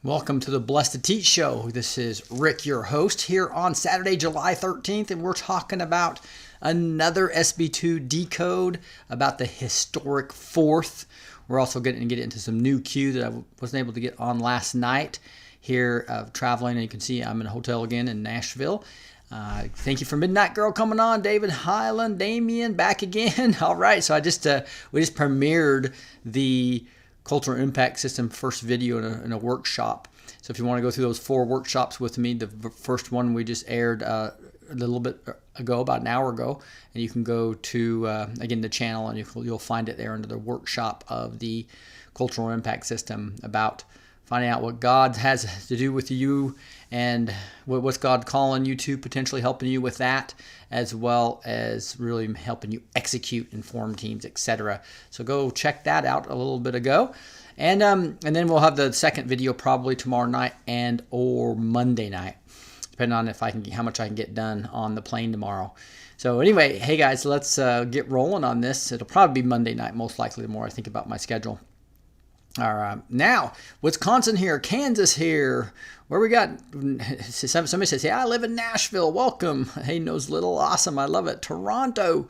Welcome to the Blessed to Teach Show. This is Rick, your host, here on Saturday, July 13th, and we're talking about another SB2 Decode, about the historic fourth. We're also going to get into some new Q that I wasn't able to get on last night here traveling, and you can see I'm in a hotel again in Nashville. Thank you for Midnight Girl coming on, David Highland, Damien, back again. All right, so we just premiered the Cultural Impact System first video in a workshop. So if you want to go through those 4 workshops with me, the first one we just aired a little bit ago, about an hour ago, and you can go to again the channel and you'll find it there under the workshop of the Cultural Impact System, about finding out what God has to do with you and what's God calling you to, potentially helping you with that, as well as really helping you execute and form teams, etc. So go check that out a little bit ago. And then we'll have the second video probably tomorrow night and or Monday night, depending on how much I can get done on the plane tomorrow. So anyway, hey guys, let's get rolling on this. It'll probably be Monday night, most likely, the more I think about my schedule. All right, now Wisconsin here, Kansas here. Where we got? Somebody says, "Hey, I live in Nashville. Welcome." Hey, Nose Little, awesome. I love it. Toronto.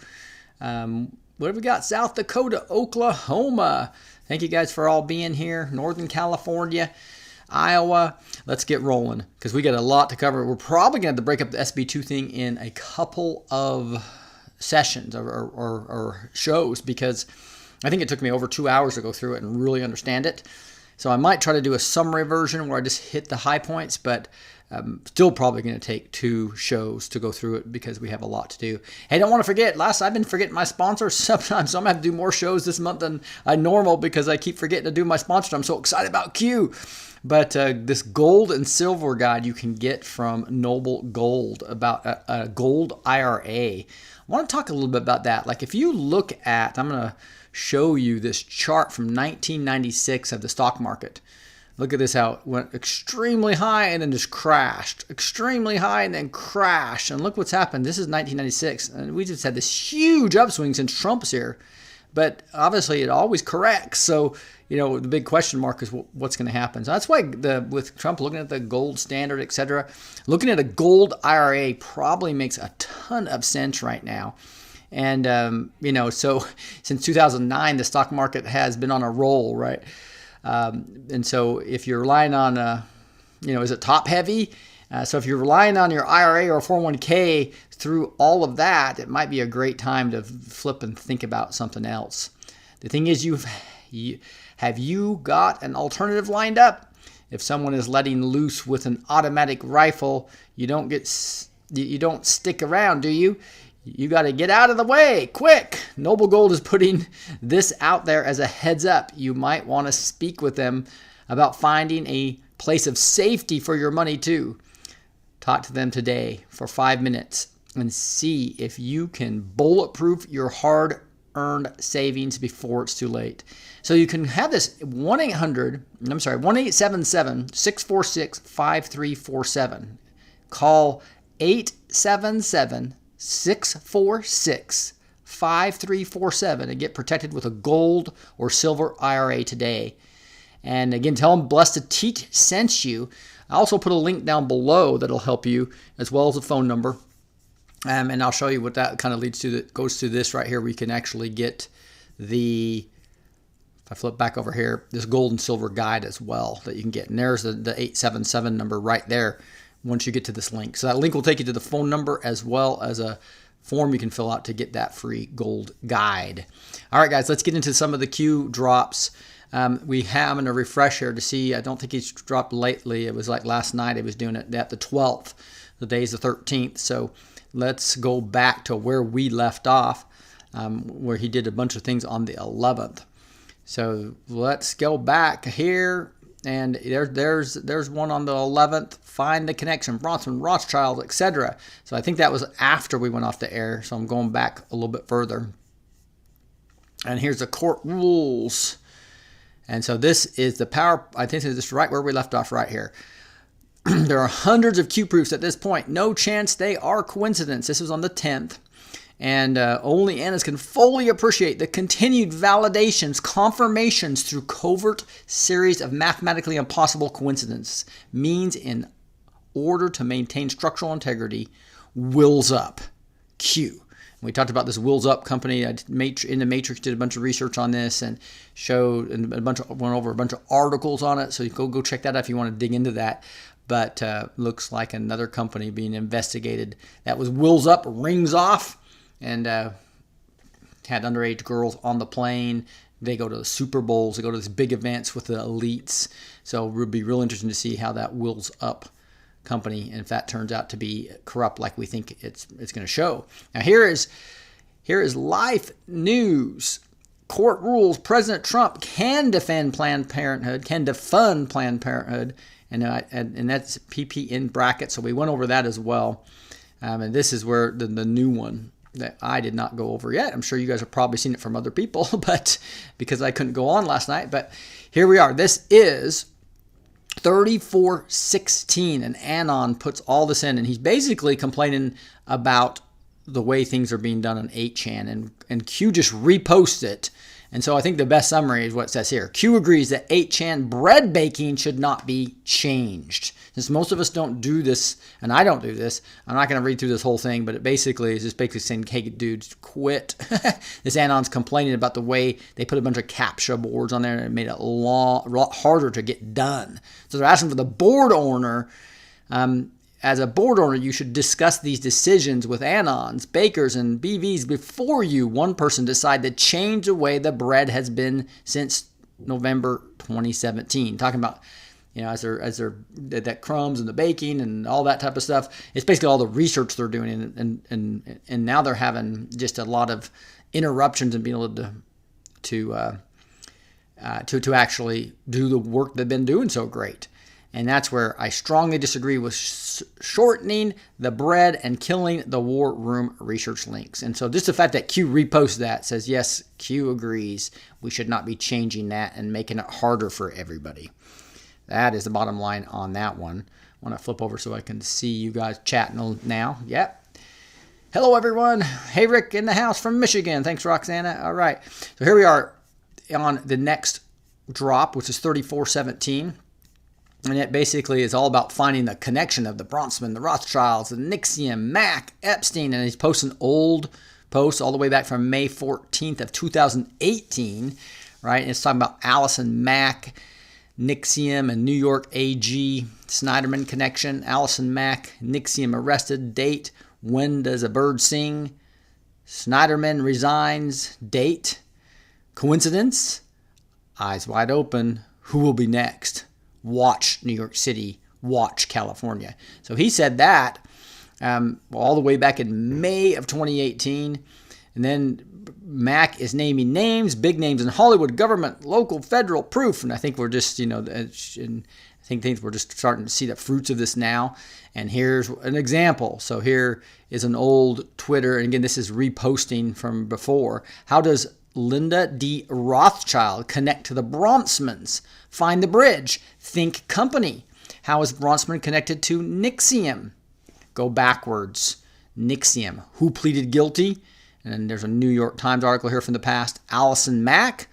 What have we got? South Dakota, Oklahoma. Thank you guys for all being here. Northern California, Iowa. Let's get rolling because we got a lot to cover. We're probably going to have to break up the SB2 thing in a couple of sessions or shows, because I think it took me over 2 hours to go through it and really understand it. So I might try to do a summary version where I just hit the high points, but still probably going to take 2 shows to go through it because we have a lot to do. Hey, don't want to forget, I've been forgetting my sponsors sometimes, so I'm going to have to do more shows this month than I normal because I keep forgetting to do my sponsors. I'm so excited about Q. But this gold and silver guide you can get from Noble Gold about a gold IRA. I want to talk a little bit about that. Like if you look at, I'm going to show you this chart from 1996 of the stock market. Look at this, how it went extremely high and then just crashed. Extremely high and then crashed. And look what's happened. This is 1996. And we just had this huge upswing since Trump's here. But obviously it always corrects. So, the big question mark is what's going to happen. So that's why with Trump looking at the gold standard, etc., looking at a gold IRA probably makes a ton of sense right now. And, so since 2009, the stock market has been on a roll, right? And so if you're relying on, is it top heavy? So if you're relying on your IRA or 401k through all of that, it might be a great time to flip and think about something else. The thing is, have you got an alternative lined up? If someone is letting loose with an automatic rifle, you don't stick around, do you? You got to get out of the way, quick. Noble Gold is putting this out there as a heads up. You might want to speak with them about finding a place of safety for your money too. Talk to them today for 5 minutes and see if you can bulletproof your hard-earned savings before it's too late. So you can have this 1-877-646-5347. Call 877-646-5347 and get protected with a gold or silver IRA today. And again, tell them Blessed to Teach sent you. I also put a link down below that'll help you, as well as a phone number. And I'll show you what that kind of leads to. That goes to this right here, where you can actually get if I flip back over here, this gold and silver guide as well that you can get. And there's the 877 number right there once you get to this link. So that link will take you to the phone number as well as a form you can fill out to get that free gold guide. All right, guys, let's get into some of the Q drops. I'm going to refresh here to see. I don't think he's dropped lately. It was like last night he was doing it at the 12th. The day's the 13th. So let's go back to where we left off, where he did a bunch of things on the 11th. So let's go back here. And there's one on the 11th. Find the connection, Bronson, Rothschild, etc. So I think that was after we went off the air. So I'm going back a little bit further. And here's the court rules. And so this is the power. I think this is right where we left off right here. There are hundreds of Q proofs at this point. No chance they are coincidence. This was on the 10th. And only analysts can fully appreciate the continued validations, confirmations through covert series of mathematically impossible coincidences. Means in order to maintain structural integrity, wills up. Q. We talked about this Wills Up company. In the Matrix did a bunch of research on this and went over a bunch of articles on it. So you go check that out if you want to dig into that. But looks like another company being investigated. That was Wills Up, rings off, and had underage girls on the plane. They go to the Super Bowls. They go to these big events with the elites. So it would be real interesting to see how that Wills Up company, in fact, turns out to be corrupt like we think it's going to show. Now here is life news. Court rules President Trump can defend Planned Parenthood, can defund Planned Parenthood, and that's PP in brackets. So we went over that as well. And this is where the new one that I did not go over yet. I'm sure you guys have probably seen it from other people, but because I couldn't go on last night. But here we are. This is 3416, and Anon puts all this in, and he's basically complaining about the way things are being done on 8chan, and Q just reposts it. And so I think the best summary is what it says here. Q agrees that 8chan bread baking should not be changed. Since most of us don't do this, and I don't do this, I'm not going to read through this whole thing, but it basically is just basically saying, hey, dudes, quit. This Anon's complaining about the way they put a bunch of CAPTCHA boards on there, and it made it a lot harder to get done. So they're asking for the board owner, as a board owner, you should discuss these decisions with Anons, bakers, and BVs before you, one person, decide to change the way the bread has been since November 2017. Talking about, as they're that crumbs and the baking and all that type of stuff. It's basically all the research they're doing, and now they're having just a lot of interruptions and being able to actually do the work they've been doing so great. And that's where I strongly disagree with shortening the bread and killing the war room research links. And so just the fact that Q reposts that says, yes, Q agrees we should not be changing that and making it harder for everybody. That is the bottom line on that one. I want to flip over so I can see you guys chatting now. Yep. Hello, everyone. Hey, Rick in the house from Michigan. Thanks, Roxana. All right. So here we are on the next drop, which is 3417. And it basically is all about finding the connection of the Bronfman, the Rothschilds, the Nixium, Mack, Epstein, and he's posting old posts all the way back from May 14th of 2018, right? And it's talking about Allison Mack, Nixium, and New York AG, Snyderman connection, Allison Mack, Nixium arrested, date, when does a bird sing, Snyderman resigns, date, coincidence, eyes wide open, who will be next? Watch New York City, watch California. So he said that all the way back in May of 2018. And then Mack is naming names, big names in Hollywood, government, local, federal, proof. And I think we're just, we're just starting to see the fruits of this now. And here's an example. So here is an old Twitter. And again, this is reposting from before. How does Linda D. Rothschild connect to the Bronfmans? Find the bridge. Think company. How is Bronfman connected to Nixium? Go backwards. Nixium. Who pleaded guilty? And then there's a New York Times article here from the past. Allison Mack.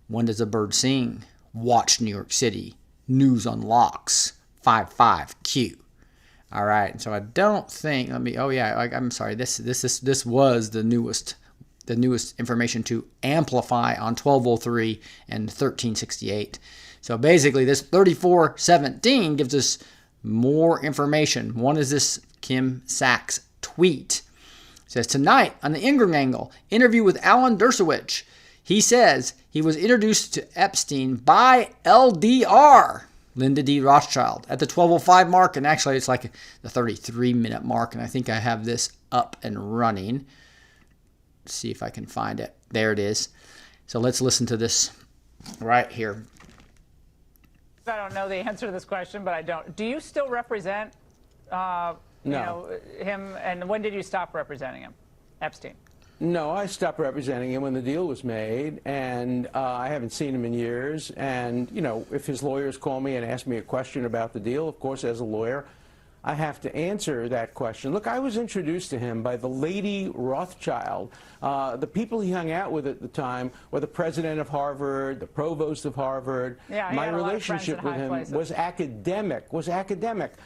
When does a bird sing? Watch New York City. News unlocks. 55Q. All right. So I don't think. I'm sorry. This was the newest information to amplify on 1203 and 1368. So basically this 3417 gives us more information. One is this Kim Sachs tweet. It says, tonight on the Ingram Angle, interview with Alan Dershowitz. He says he was introduced to Epstein by LDR, Linda D. Rothschild, at the 1205 mark. And actually it's like the 33-minute mark. And I think I have this up and running. Let's see if I can find it. There it is. So let's listen to this right here. I don't know the answer to this question, but I don't. Do you still represent him? And when did you stop representing him, Epstein? No, I stopped representing him when the deal was made, and I haven't seen him in years. And, if his lawyers call me and ask me a question about the deal, of course, as a lawyer, I have to answer that question. Look, I was introduced to him by the Lady Rothschild. The people he hung out with at the time were the president of Harvard, the provost of Harvard. Yeah, my relationship with him was academic.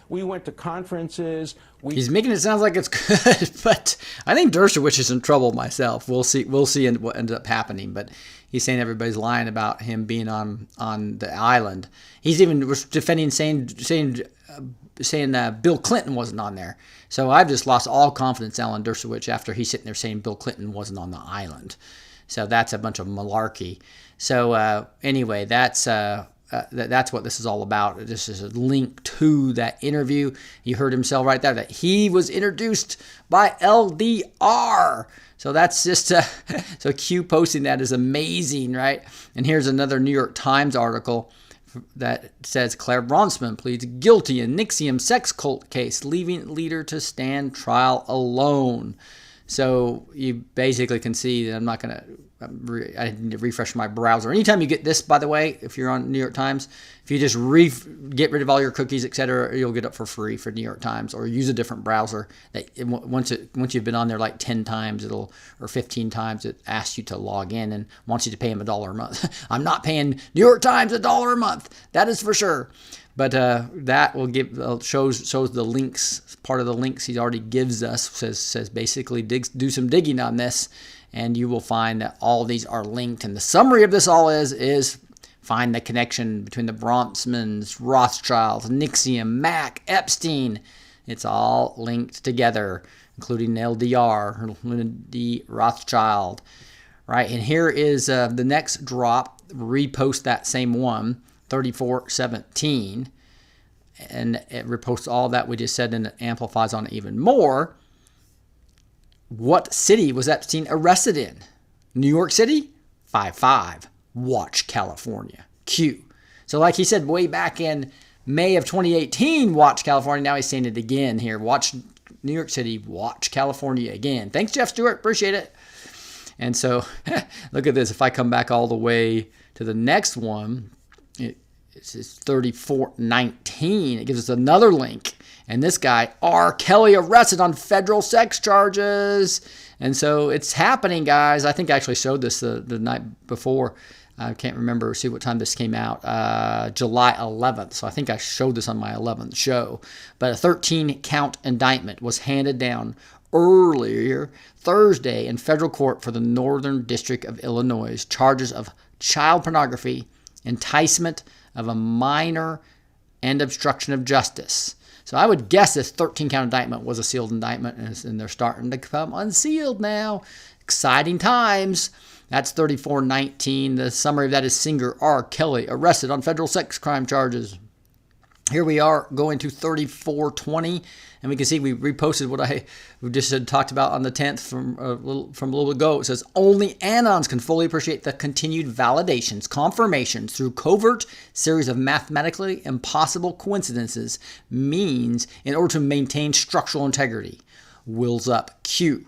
We went to conferences. He's making it sound like it's good, but I think Dershowitz is in trouble myself. We'll see what ends up happening, but he's saying everybody's lying about him being on the island. He's even defending saying Bill Clinton wasn't on there. So I've just lost all confidence in Alan Dershowitz after he's sitting there saying Bill Clinton wasn't on the island. So that's a bunch of malarkey. So anyway, that's what this is all about. This is a link to that interview. You heard himself right there that he was introduced by LDR. So that's just so Q posting that is amazing, right? And here's another New York Times article that says Claire Bronfman pleads guilty in NXIVM sex cult case, leaving leader to stand trial alone. So you basically can see that I'm not going to I need to refresh my browser. Anytime you get this, by the way, if you're on New York Times, if you just get rid of all your cookies, etc., you'll get it for free for New York Times, or use a different browser. That once you've been on there like 10 times, or 15 times, it asks you to log in and wants you to pay him $1 a month. I'm not paying New York Times $1 a month. That is for sure. But that will shows the links. Part of the links he already gives us says basically do some digging on this, and you will find that all these are linked. And the summary of this all is find the connection between the Bronfmans, Rothschilds, NXIVM, Mack, Epstein. It's all linked together, including LDR, D. Rothschild. Right, and here is the next drop. Repost that same one, 3417, and it reposts all that we just said, and it amplifies on it even more. What city was Epstein arrested in? New York City? 55. Watch California. Q. So like he said way back in May of 2018, watch California. Now he's saying it again here. Watch New York City. Watch California again. Thanks, Jeff Stewart. Appreciate it. And so look at this. If I come back all the way to the next one, it's 3419. It gives us another link. And this guy, R. Kelly, arrested on federal sex charges. And so it's happening, guys. I think I actually showed this the night before. I can't remember, see what time this came out. July 11th. So I think I showed this on my 11th show. But a 13-count indictment was handed down earlier Thursday in federal court for the Northern District of Illinois. Charges of child pornography, enticement of a minor, and obstruction of justice. So I would guess this 13-count indictment was a sealed indictment, and they're starting to come unsealed now. Exciting times. That's 3419. The summary of that is singer R. Kelly arrested on federal sex crime charges. Here we are going to 3420, and we can see we reposted what we just had talked about on the 10th from a little ago. It says, only anons can fully appreciate the continued validations, confirmations through covert series of mathematically impossible coincidences means in order to maintain structural integrity. Wills up Q.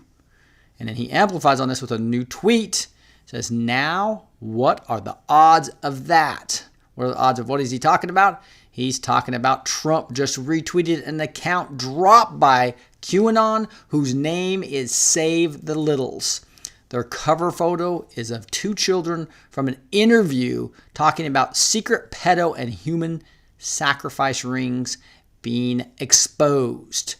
And then he amplifies on this with a new tweet. It says, now, what are the odds of that? What are the odds of what is he talking about? He's talking about Trump just retweeted an account dropped by QAnon whose name is Save the Littles. Their cover photo is of two children from an interview talking about secret pedo and human sacrifice rings being exposed.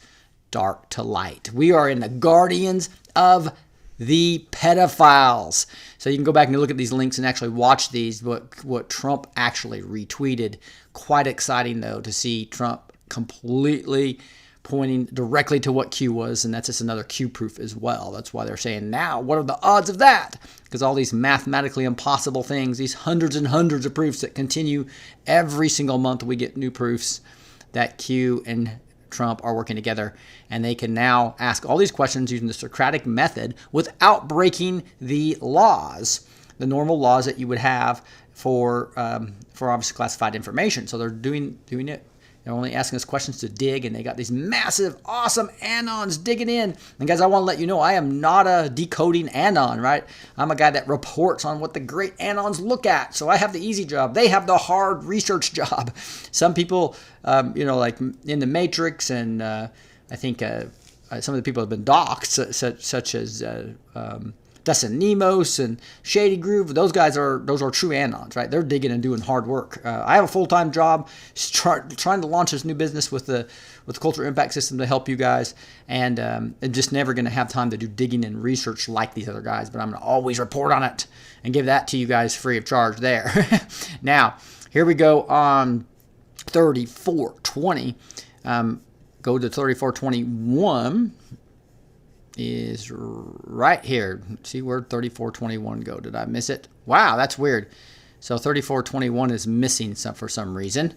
Dark to light. We are in the guardians of the pedophiles. So you can go back and look at these links and actually watch these, what Trump actually retweeted. Quite exciting, though, to see Trump completely pointing directly to what Q was, and that's just another Q proof as well. That's why they're saying, now, what are the odds of that? Because all these mathematically impossible things, these hundreds and hundreds of proofs that continue every single month, we get new proofs that Q and Trump are working together, and they can now ask all these questions using the Socratic method without breaking the laws, the normal laws that you would have for obviously classified information. So they're doing it They're only asking us questions to dig, and they got these massive, awesome anons digging in. And guys, I want to let you know I am not a decoding anon, right? I'm a guy that reports on what the great anons look at. So I have the easy job. They have the hard research job. Some people, like in the Matrix, and I think some of the people have been doxxed, such as Dustin Nemos and Shady Groove. Those are true anons, right? They're digging and doing hard work. I have a full-time job trying to launch this new business with the Culture Impact System to help you guys, and I'm just never going to have time to do digging and research like these other guys, but I'm going to always report on it and give that to you guys free of charge there. Now, here we go on 3420. Go to 3421. Is right here. See, where'd 3421 go? Did I miss it? Wow, that's weird. So 3421 is missing for some reason.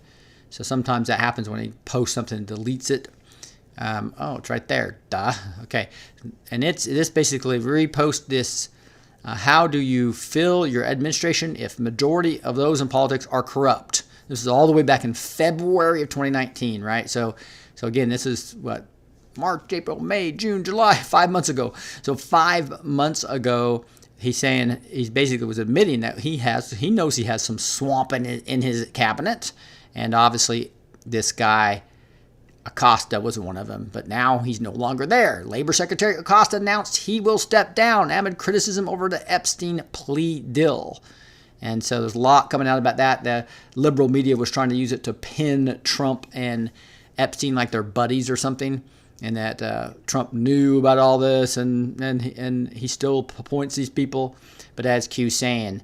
So sometimes that happens when he posts something and deletes it. Oh, it's right there. Duh. Okay. And this basically repost this. How do you fill your administration if majority of those in politics are corrupt? This is all the way back in February of 2019, right? So again, this is what? March, April, May, June, July, 5 months ago. So 5 months ago, he's saying, he basically was admitting that he knows he has some swamp in his cabinet. And obviously this guy, Acosta, was one of them. But now he's no longer there. Labor Secretary Acosta announced he will step down amid criticism over the Epstein plea deal. And so there's a lot coming out about that. The liberal media was trying to use it to pin Trump and Epstein like they're buddies or something. And that Trump knew about all this, and he still appoints these people. But as Q's saying,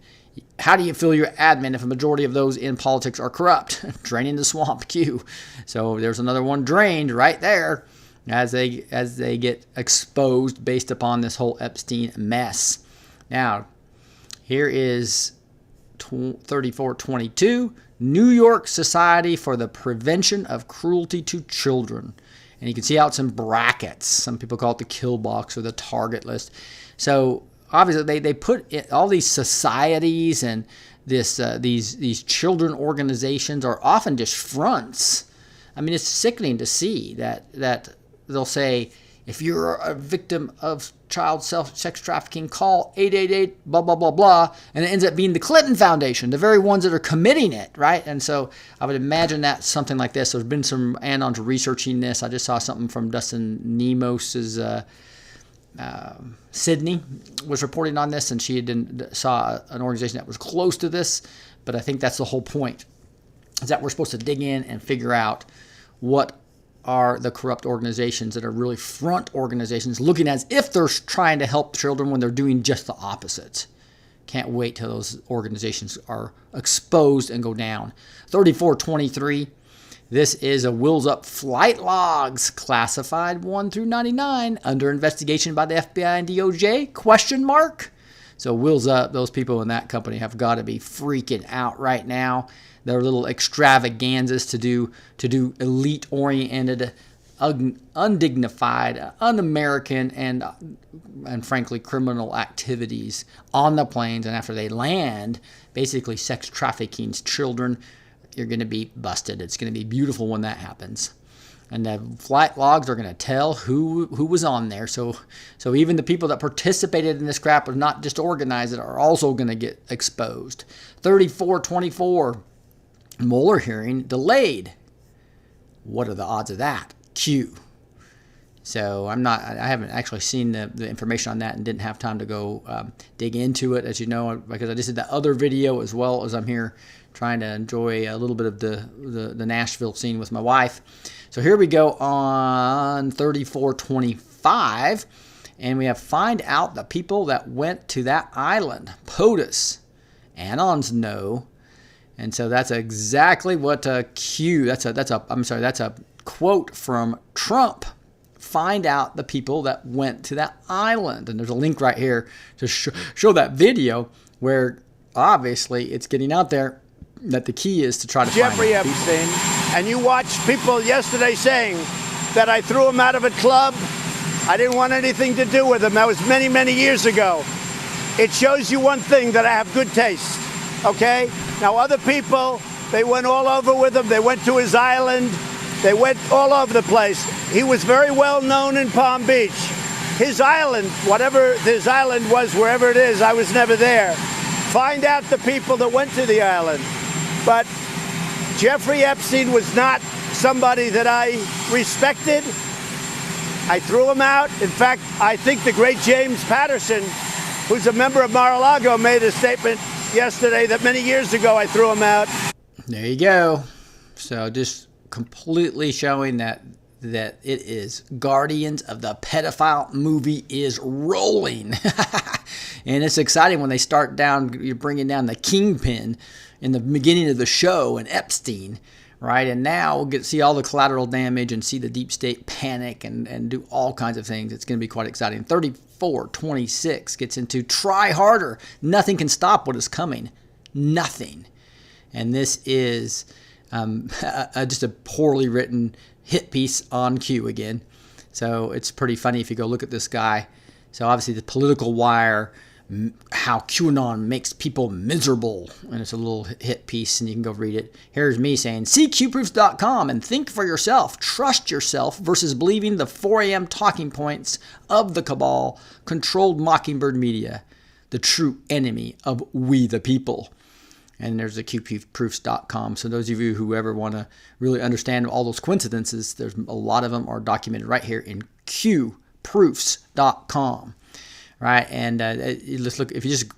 how do you fill your admin if a majority of those in politics are corrupt? Draining the swamp, Q. So there's another one drained right there as they get exposed based upon this whole Epstein mess. Now, here is 3422, New York Society for the Prevention of Cruelty to Children. And you can see how it's in brackets. Some people call it the kill box or the target list. So obviously they put all these societies and these children organizations are often just fronts. I mean, it's sickening to see that they'll say, if you're a victim of child sex trafficking, call 888 blah, blah, blah, blah. And it ends up being the Clinton Foundation, the very ones that are committing it, right? And so I would imagine that something like this. There's been some anons researching this. I just saw something from Dustin Nemos's Sydney was reporting on this, and she saw an organization that was close to this. But I think that's the whole point, is that we're supposed to dig in and figure out what are the corrupt organizations that are really front organizations looking as if they're trying to help children when they're doing just the opposite. Can't wait till those organizations are exposed and go down. 3423, this is a Wheels Up flight logs, classified 1 through 99, under investigation by the FBI and DOJ, question mark. So Wheels Up, those people in that company have got to be freaking out right now. Their little extravaganzas to do elite-oriented, undignified, un-American, and frankly criminal activities on the planes, and after they land, basically sex trafficking children. You're going to be busted. It's going to be beautiful when that happens. And the flight logs are going to tell who was on there. So even the people that participated in this crap, are not just organized it, are also going to get exposed. 3424. Mueller hearing delayed. What are the odds of that? Q. So I haven't actually seen the information on that and didn't have time to go dig into it, as you know, because I just did that other video as well as I'm here trying to enjoy a little bit of the Nashville scene with my wife. So here we go on 3425, and we have find out the people that went to that island. POTUS. Anons know. And so that's exactly what Q. That's a quote from Trump. Find out the people that went to that island, and there's a link right here to show that video where obviously it's getting out there that the key is to try to Jeffrey find Epstein, and you watched people yesterday saying that I threw him out of a club. I didn't want anything to do with him. That was many, many years ago. It shows you one thing, that I have good taste. Okay? Now, other people, they went all over with him. They went to his island. They went all over the place. He was very well known in Palm Beach. His island, whatever his island was, wherever it is, I was never there. Find out the people that went to the island. But Jeffrey Epstein was not somebody that I respected. I threw him out. In fact, I think the great James Patterson, who's a member of Mar-a-Lago, made a statement yesterday that many years ago I threw him out. There you go. So just completely showing that it is Guardians of the Pedophile movie is rolling. And it's exciting when they start down, you're bringing down the kingpin in the beginning of the show and Epstein, right? And now we'll get to see all the collateral damage and see the deep state panic and do all kinds of things. It's going to be quite exciting. 3426 gets into try harder. Nothing can stop what is coming. Nothing. And this is just a poorly written hit piece on Q again. So it's pretty funny if you go look at this guy. So obviously the political wire, how QAnon makes people miserable. And it's a little hit piece and you can go read it. Here's me saying, see qproofs.com and think for yourself. Trust yourself versus believing the 4 a.m. talking points of the cabal, controlled Mockingbird media, the true enemy of we the people. And there's the qproofs.com. So those of you who ever want to really understand all those coincidences, there's a lot of them are documented right here in qproofs.com. Right, and let's look. If you just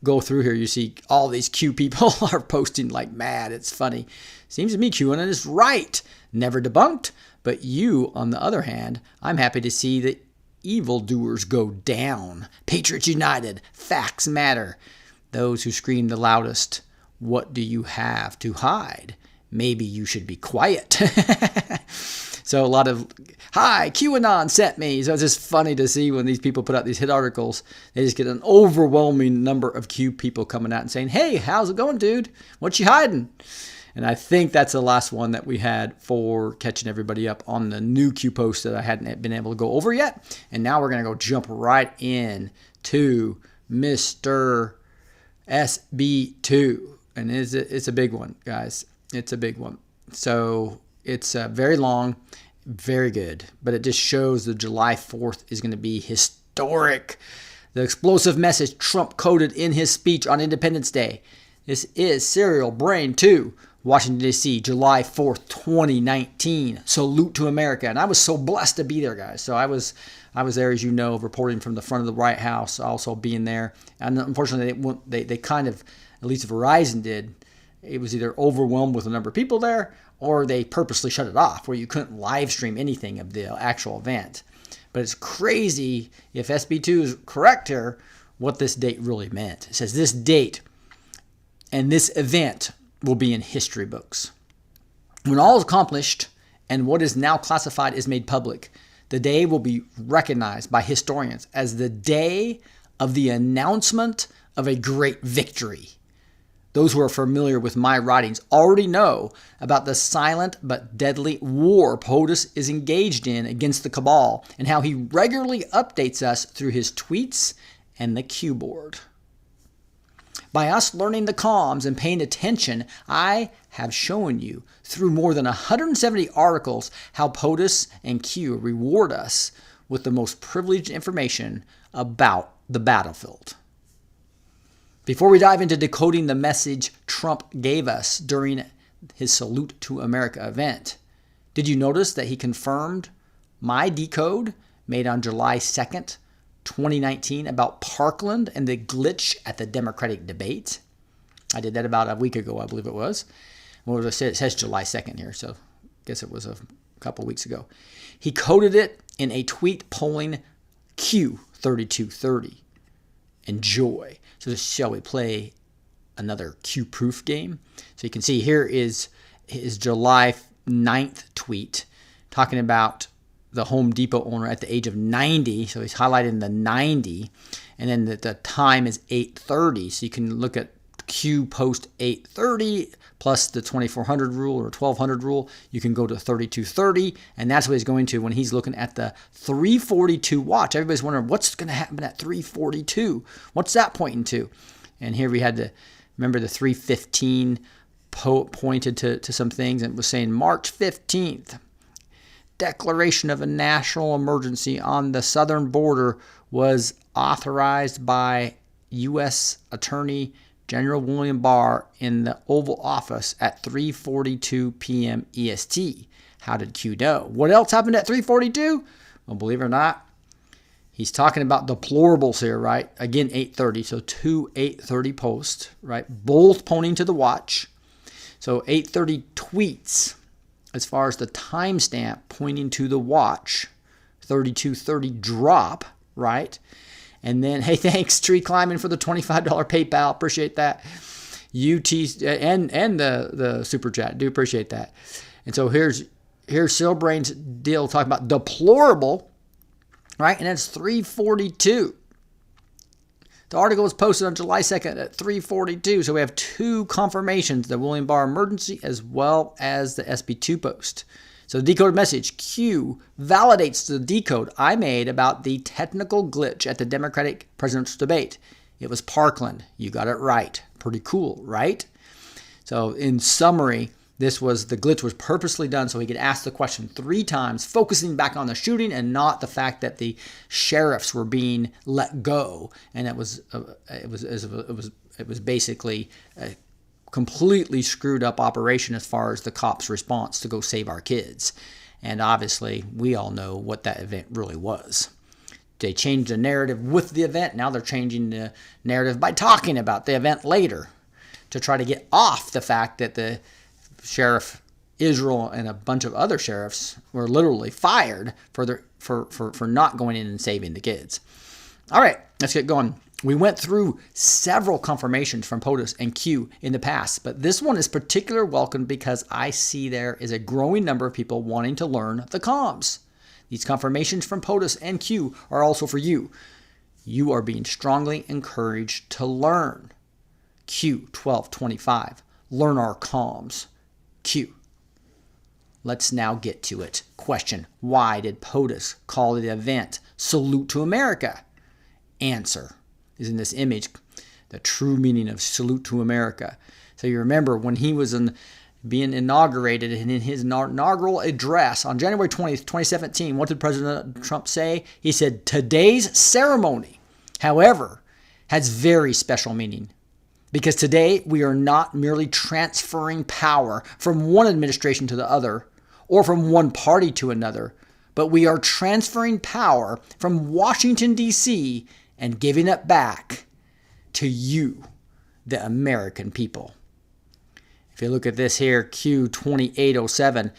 go through here, you see all these Q people are posting like mad. It's funny. Seems to me QAnon is right. Never debunked. But you, on the other hand, I'm happy to see the evildoers go down. Patriots United. Facts matter. Those who scream the loudest. What do you have to hide? Maybe you should be quiet. So a lot of, hi, QAnon sent me. So it's just funny to see when these people put out these hit articles, they just get an overwhelming number of Q people coming out and saying, hey, how's it going, dude? What you hiding? And I think that's the last one that we had for catching everybody up on the new Q post that I hadn't been able to go over yet. And now we're going to go jump right in to Mr. SB2. And it's a big one, guys. It's a big one. So it's very long, very good, but it just shows the July 4th is going to be historic. The explosive message Trump coded in his speech on Independence Day. This is Serial Brain 2, Washington, D.C., July 4th, 2019. Salute to America. And I was so blessed to be there, guys. So I was there, as you know, reporting from the front of the White House, also being there. And unfortunately, they kind of, at least Verizon did, it was either overwhelmed with the number of people there, or they purposely shut it off where you couldn't live stream anything of the actual event. But it's crazy, if SB2 is correct here, what this date really meant. It says this date and this event will be in history books. When all is accomplished and what is now classified is made public, the day will be recognized by historians as the day of the announcement of a great victory. Those who are familiar with my writings already know about the silent but deadly war POTUS is engaged in against the cabal and how he regularly updates us through his tweets and the Q board. By us learning the comms and paying attention, I have shown you through more than 170 articles how POTUS and Q reward us with the most privileged information about the battlefield. Before we dive into decoding the message Trump gave us during his Salute to America event, did you notice that he confirmed my decode made on July 2nd, 2019 about Parkland and the glitch at the Democratic debate? I did that about a week ago, I believe it was. Well, it says July 2nd here, so I guess it was a couple weeks ago. He coded it in a tweet polling Q3230. Enjoy. So shall we play another Q-proof game? So you can see here is his July 9th tweet talking about the Home Depot owner at the age of 90. So he's highlighting the 90. And then the time is 8:30. So you can look at Q post 8:30 plus the 2400 rule or 1200 rule. You can go to 3230. And that's what he's going to when he's looking at the 342 watch. Everybody's wondering what's going to happen at 342. What's that pointing to? And here we had to remember the 315 pointed to some things and was saying March 15th, declaration of a national emergency on the southern border was authorized by U.S. Attorney General William Barr in the Oval Office at 3:42 p.m. EST. How did Q know? What else happened at 3:42? Well, believe it or not, he's talking about deplorables here, right? Again, 8:30, so two 8:30 posts, right? Both pointing to the watch. So 8:30 tweets as far as the timestamp pointing to the watch. 32:30 drop, right? And then, hey, thanks, Tree Climbing, for the $25 PayPal. Appreciate that. UT and the super chat. Do appreciate that. And so here's Silbrain's deal talking about deplorable, right? And that's 3:42. The article was posted on July 2nd at 3:42. So we have two confirmations, the William Barr emergency as well as the SB2 post. So the decoded message, Q validates the decode I made about the technical glitch at the Democratic presidential debate. It was Parkland. You got it right. Pretty cool, right? So in summary, the glitch was purposely done so he could ask the question 3 times, focusing back on the shooting and not the fact that the sheriffs were being let go. And it was basically a completely screwed up operation as far as the cops' response to go save our kids. And obviously, we all know what that event really was. They changed the narrative with the event. Now they're changing the narrative by talking about the event later to try to get off the fact that the Sheriff Israel and a bunch of other sheriffs were literally fired for not going in and saving the kids. All right, let's get going. We went through several confirmations from POTUS and Q in the past, but this one is particularly welcome because I see there is a growing number of people wanting to learn the comms. These confirmations from POTUS and Q are also for you. You are being strongly encouraged to learn. Q 1225, learn our comms. Q. Let's now get to it. Question, why did POTUS call the event Salute to America? Answer is in this image, the true meaning of Salute to America. So you remember when he was being inaugurated and in his inaugural address on January 20th, 2017, what did President Trump say? He said, today's ceremony, however, has very special meaning. Because today we are not merely transferring power from one administration to the other or from one party to another, but we are transferring power from Washington, D.C. and giving it back to you, the American people. If you look at this here, Q 2807,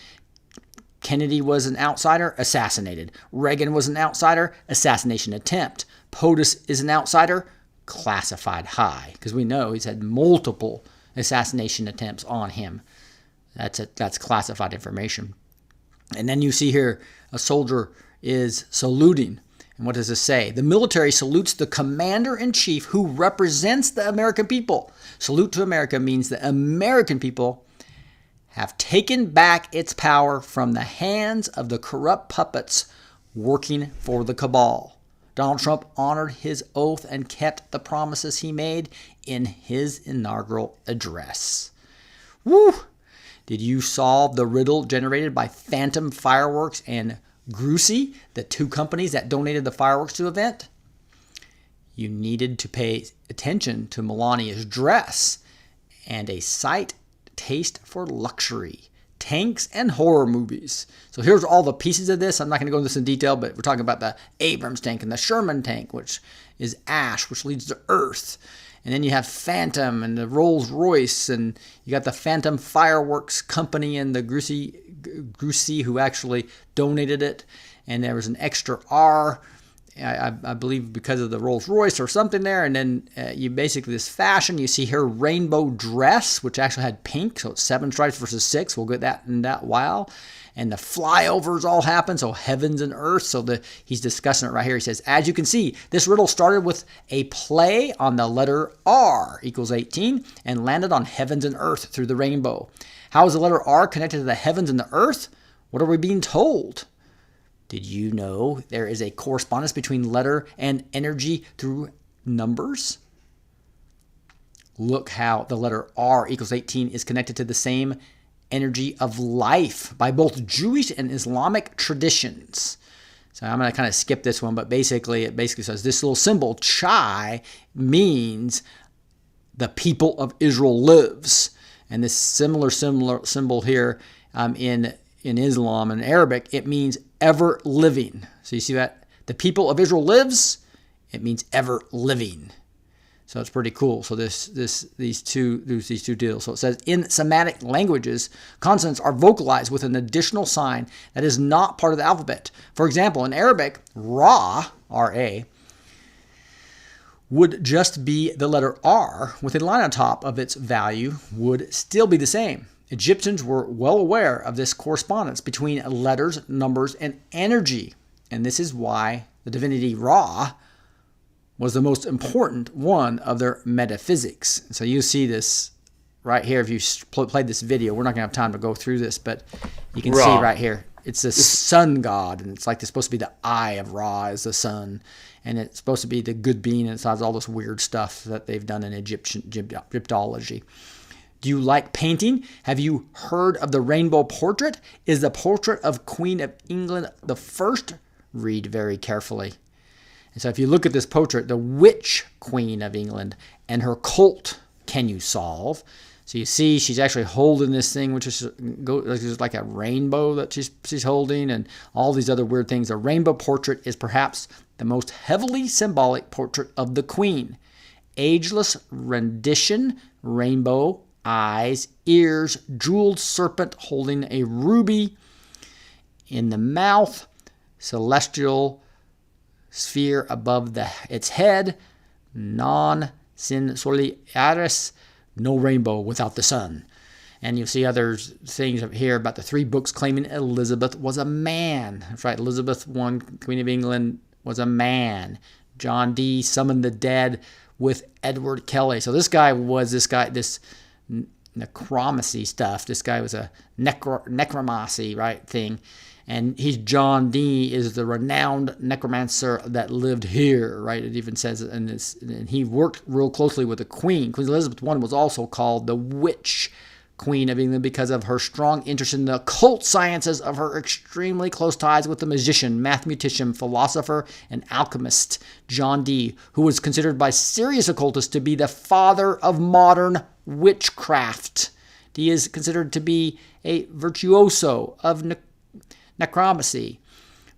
Kennedy was an outsider, assassinated. Reagan was an outsider, assassination attempt. POTUS is an outsider, classified high, because we know he's had multiple assassination attempts on him. That's classified information. And then you see here a soldier is saluting. And what does this say? The military salutes the commander-in-chief who represents the American people. Salute to America means the American people have taken back its power from the hands of the corrupt puppets working for the cabal. Donald Trump honored his oath and kept the promises he made in his inaugural address. Woo! Did you solve the riddle generated by Phantom Fireworks and Grusi, the two companies that donated the fireworks to the event? You needed to pay attention to Melania's dress and a slight taste for luxury, tanks, and horror movies. So here's all the pieces of this. I'm not going to go into this in detail, but we're talking about the Abrams tank and the Sherman tank, which is ash, which leads to Earth. And then you have Phantom and the Rolls Royce, and you got the Phantom Fireworks Company and the Grusi who actually donated it. And there was an extra R, I believe because of the Rolls Royce or something there. And then you basically this fashion, you see her rainbow dress, which actually had pink. So it's 7 stripes versus 6. We'll get that in that while. And the flyovers all happen, so heavens and earth. So he's discussing it right here. He says, as you can see, this riddle started with a play on the letter R equals 18 and landed on heavens and earth through the rainbow. How is the letter R connected to the heavens and the earth? What are we being told? Did you know there is a correspondence between letter and energy through numbers? look how the letter R equals 18 is connected to the same energy of life by both Jewish and Islamic traditions. So I'm going to kind of skip this one, but it basically says this little symbol, chai, means the people of Israel lives. And this similar symbol here in Islam and Arabic, it means ever living. So you see that? The people of Israel lives, it means ever living. So it's pretty cool. So these two deals. So it says in Semitic languages, consonants are vocalized with an additional sign that is not part of the alphabet. For example, in Arabic, ra, R-A, would just be the letter R with a line on top of its value would still be the same. Egyptians were well aware of this correspondence between letters, numbers, and energy. And this is why the divinity Ra was the most important one of their metaphysics. So you see this right here. If you played this video, we're not going to have time to go through this, but you can see right here. It's the sun god, and it's like it's supposed to be the eye of Ra is the sun, and it's supposed to be the good being, and it has all this weird stuff that they've done in Egyptology. Do you like painting? Have you heard of the rainbow portrait? Is the portrait of Queen of England the first? Read very carefully. And so if you look at this portrait, the which Queen of England and her cult can you solve? So you see she's actually holding this thing, which is like a rainbow that she's holding, and all these other weird things. A rainbow portrait is perhaps the most heavily symbolic portrait of the Queen. Ageless rendition, rainbow, eyes, ears, jeweled serpent holding a ruby in the mouth, celestial sphere above its head, non-sensorialis, no rainbow without the sun. And you'll see other things up here about the 3 books claiming Elizabeth was a man. That's right, Elizabeth I, Queen of England, was a man. John Dee summoned the dead with Edward Kelly. So this necromancy stuff. This guy was a necromancy, right, thing. And John Dee is the renowned necromancer that lived here, right? It even says in this, and he worked real closely with the Queen. Queen Elizabeth I was also called the Witch Queen of England because of her strong interest in the occult sciences, of her extremely close ties with the magician, mathematician, philosopher, and alchemist John Dee, who was considered by serious occultists to be the father of modern witchcraft. Dee is considered to be a virtuoso of necromancy,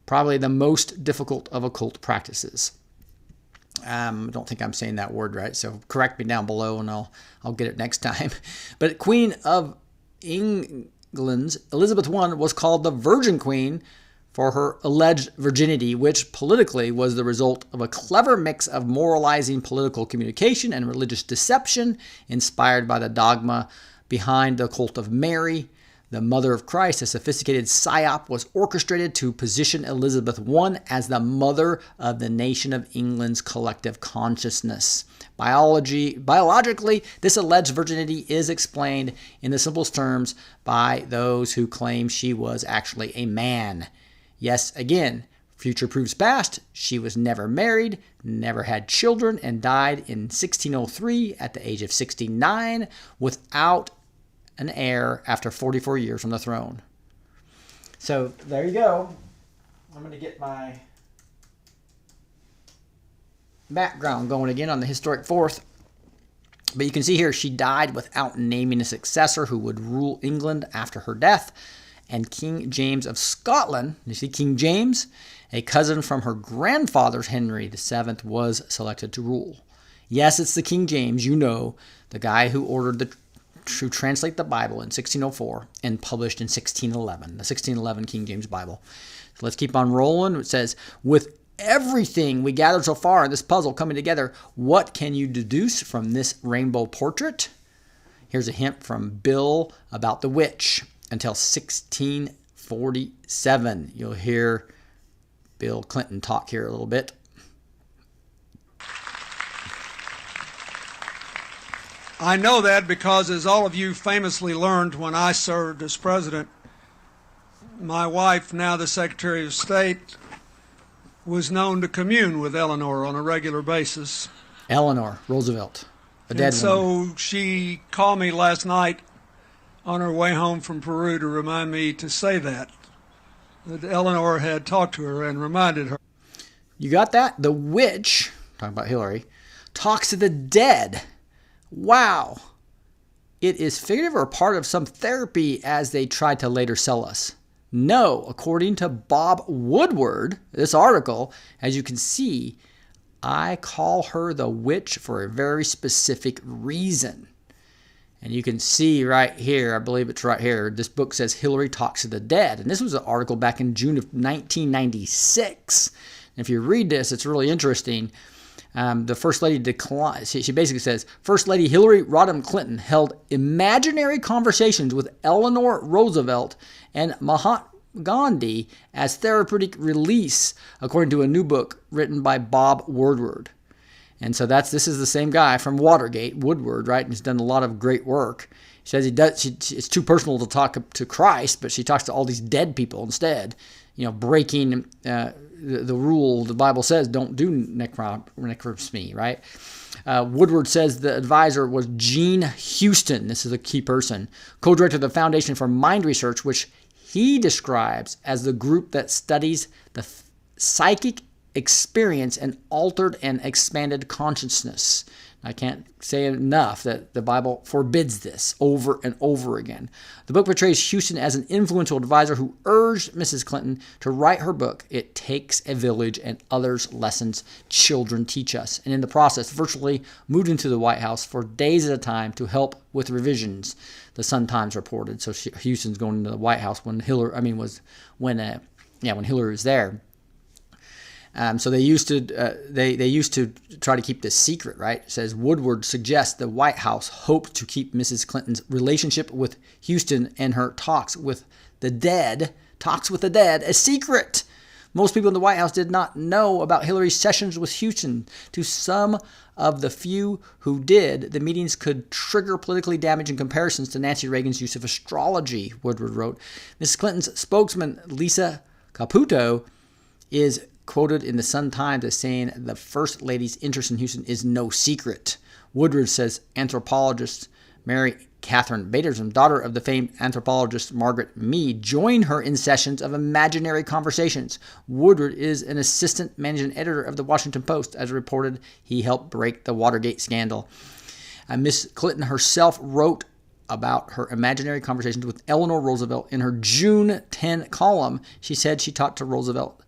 probably the most difficult of occult practices. I don't think I'm saying that word right, so correct me down below and I'll get it next time. But Queen of England's Elizabeth I was called the Virgin Queen for her alleged virginity, which politically was the result of a clever mix of moralizing political communication and religious deception inspired by the dogma behind the cult of Mary, the Mother of Christ. A sophisticated psyop was orchestrated to position Elizabeth I as the mother of the nation of England's collective consciousness. Biologically, this alleged virginity is explained in the simplest terms by those who claim she was actually a man. Yes, again, future proves past. She was never married, never had children, and died in 1603 at the age of 69 without an heir after 44 years on the throne. So there you go. I'm going to get my background going again on the historic 4th. But you can see here she died without naming a successor who would rule England after her death. And King James of Scotland, you see King James, a cousin from her grandfather's Henry VII, was selected to rule. Yes, it's the King James, you know, the guy who ordered to translate the Bible in 1604 and published in 1611, the 1611 King James Bible. So let's keep on rolling. It says, with everything we gathered so far in this puzzle coming together, what can you deduce from this rainbow portrait? Here's a hint from Bill about the witch. Until 1647, you'll hear Bill Clinton talk here a little bit. I know that because, as all of you famously learned when I served as president, my wife, now the Secretary of State, was known to commune with Eleanor on a regular basis. Eleanor Roosevelt. A dead and woman. so she called me last night on her way home from Peru to remind me to say that Eleanor had talked to her and reminded her. You got that? The witch, talking about Hillary, talks to the dead. Wow. It is figurative or part of some therapy as they tried to later sell us. No, according to Bob Woodward, this article, as you can see, I call her the witch for a very specific reason. And you can see right here, I believe it's right here, this book says Hillary Talks to the Dead. And this was an article back in June of 1996. And if you read this, it's really interesting. The First Lady declined. She basically says, First Lady Hillary Rodham Clinton held imaginary conversations with Eleanor Roosevelt and Mahatma Gandhi as therapeutic release, according to a new book written by Bob Woodward. And so this is the same guy from Watergate, Woodward, right? And he's done a lot of great work. She says it's too personal to talk to Christ, but she talks to all these dead people instead, breaking the rule the Bible says don't do necromancy, right? Woodward says the advisor was Gene Houston. This is a key person, co-director of the Foundation for Mind Research, which he describes as the group that studies the psychic experience and altered and expanded consciousness. I can't say enough that the Bible forbids this over and over again. The book portrays Houston as an influential advisor who urged Mrs. Clinton to write her book, It Takes a Village and Others Lessons Children Teach Us, and in the process virtually moved into the White House for days at a time to help with revisions, the Sun-Times reported. So Houston's going into the White House when Hillary was there. So they used to try to keep this secret, right? It says Woodward suggests the White House hoped to keep Mrs. Clinton's relationship with Houston and her talks with the dead a secret. Most people in the White House did not know about Hillary's sessions with Houston. To some of the few who did, the meetings could trigger politically damaging comparisons to Nancy Reagan's use of astrology, Woodward wrote. Mrs. Clinton's spokesman, Lisa Caputo, is quoted in the Sun-Times as saying the First Lady's interest in Houston is no secret. Woodward says anthropologist Mary Catherine Batersman, daughter of the famed anthropologist Margaret Mead, joined her in sessions of imaginary conversations. Woodward is an assistant managing editor of the Washington Post. As reported, he helped break the Watergate scandal. Miss Clinton herself wrote about her imaginary conversations with Eleanor Roosevelt in her June 10 column. She said she talked to Roosevelt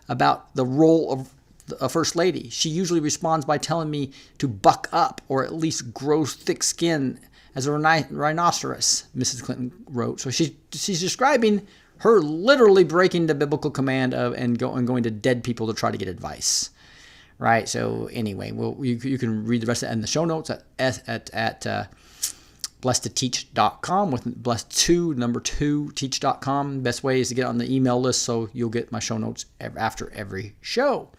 about the role of a First Lady. She usually responds by telling me to buck up or at least grow thick skin as a rhinoceros, Mrs. Clinton wrote. So she's describing her literally breaking the biblical command of and going to dead people to try to get advice, right? So anyway, you can read the rest of it in the show notes at blessed2teach.com with blessed2 teach.com. Best way is to get on the email list so you'll get my show notes after every show.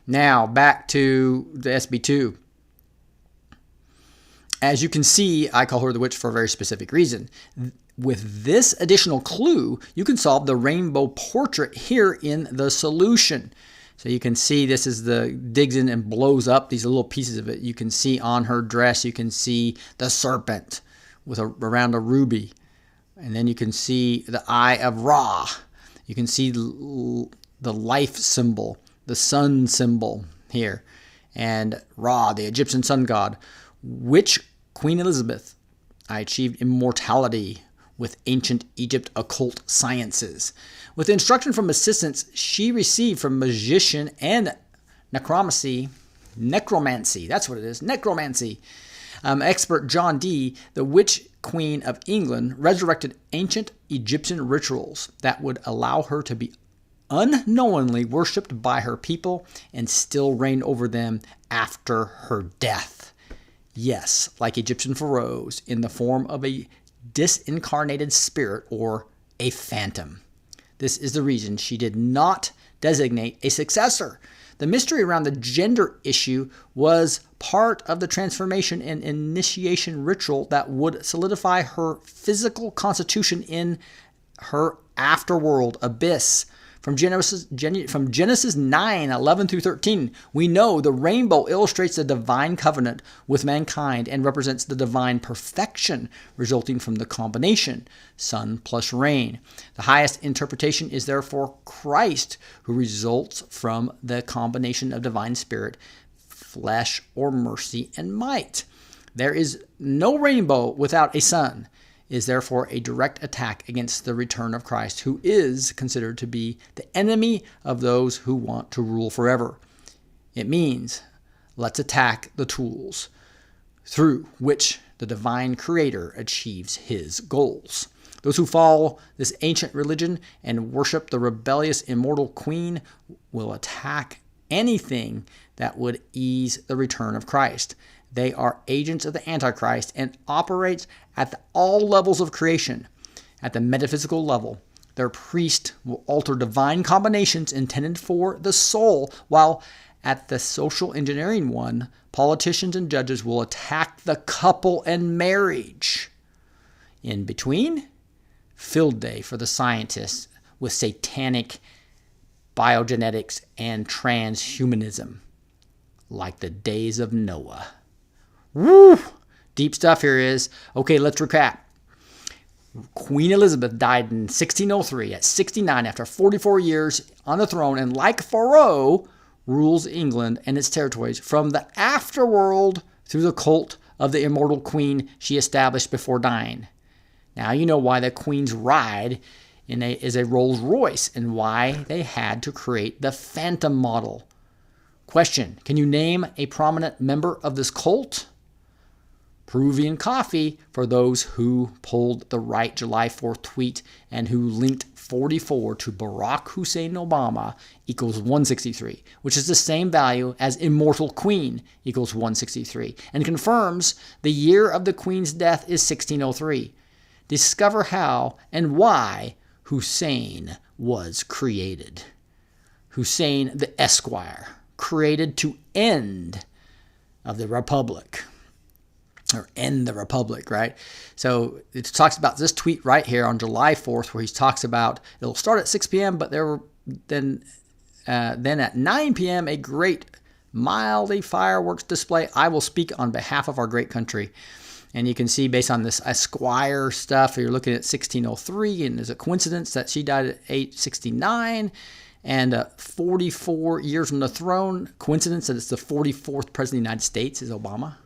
Now back to the SB2. As you can see, I call her the witch for a very specific reason. With this additional clue, you can solve the rainbow portrait here in the solution. So you can see this is digs in and blows up these little pieces of it. You can see on her dress, you can see the serpent around a ruby. And then you can see the eye of Ra. You can see the life symbol, the sun symbol here. And Ra, the Egyptian sun god. Which Queen Elizabeth I achieved immortality with ancient Egypt occult sciences. With instruction from assistants she received from magician and necromancy, that's what it is, necromancy. Expert John Dee, the witch queen of England, resurrected ancient Egyptian rituals that would allow her to be unknowingly worshipped by her people and still reign over them after her death. Yes, like Egyptian pharaohs, in the form of a disincarnated spirit or a phantom. This is the reason she did not designate a successor. The mystery around the gender issue was part of the transformation and initiation ritual that would solidify her physical constitution in her afterworld abyss. From Genesis 9:11 through 13, we know the rainbow illustrates the divine covenant with mankind and represents the divine perfection resulting from the combination, sun plus rain. The highest interpretation is therefore Christ, who results from the combination of divine spirit, flesh, or mercy and might. There is no rainbow without a sun, is therefore a direct attack against the return of Christ, who is considered to be the enemy of those who want to rule forever. It means, let's attack the tools through which the divine creator achieves his goals. Those who follow this ancient religion and worship the rebellious immortal queen will attack anything that would ease the return of Christ. They are agents of the Antichrist and operate at all levels of creation. At the metaphysical level, their priest will alter divine combinations intended for the soul, while at the social engineering one, politicians and judges will attack the couple and marriage. In between, field day for the scientists with satanic biogenetics and transhumanism, like the days of Noah. Woo! Deep stuff here is. Okay, let's recap. Queen Elizabeth died in 1603 at 69 after 44 years on the throne, and like Pharaoh, rules England and its territories from the afterworld through the cult of the immortal queen she established before dying. Now you know why the queen's ride is a Rolls Royce and why they had to create the Phantom model. Question: can you name a prominent member of this cult? Peruvian coffee for those who pulled the right July 4th tweet and who linked 44 to Barack Hussein Obama equals 163, which is the same value as Immortal Queen equals 163, and confirms the year of the Queen's death is 1603. Discover how and why Hussein was created. Hussein the Esquire, created to end of the Republic. Or end the Republic, right? So it talks about this tweet right here on July 4th, where he talks about it'll start at 6 p.m., but there were then at 9 p.m. a great mildly fireworks display. I will speak on behalf of our great country. And you can see based on this Esquire stuff, you're looking at 1603, and there's a coincidence that she died at 869. And 44 years on the throne. Coincidence that it's the 44th president of the United States is Obama.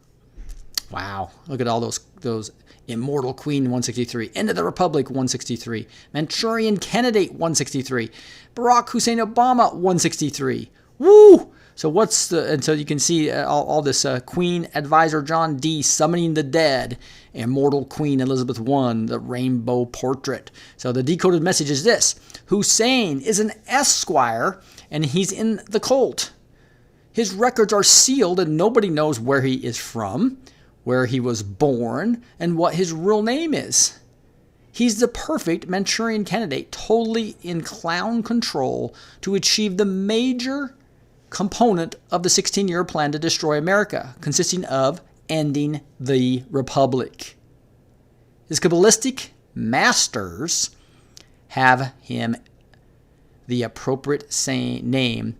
Wow, look at all those Immortal Queen 163, End of the Republic 163, Manchurian Candidate 163, Barack Hussein Obama 163. Woo! So so you can see all this Queen Advisor John D. summoning the dead, Immortal Queen Elizabeth I, the rainbow portrait. So the decoded message is this: Hussein is an esquire and he's in the cult. His records are sealed and nobody knows where he is from, where he was born, and what his real name is. He's the perfect Manchurian Candidate, totally in clown control to achieve the major component of the 16-year plan to destroy America, consisting of ending the Republic. His Kabbalistic masters have him the appropriate name.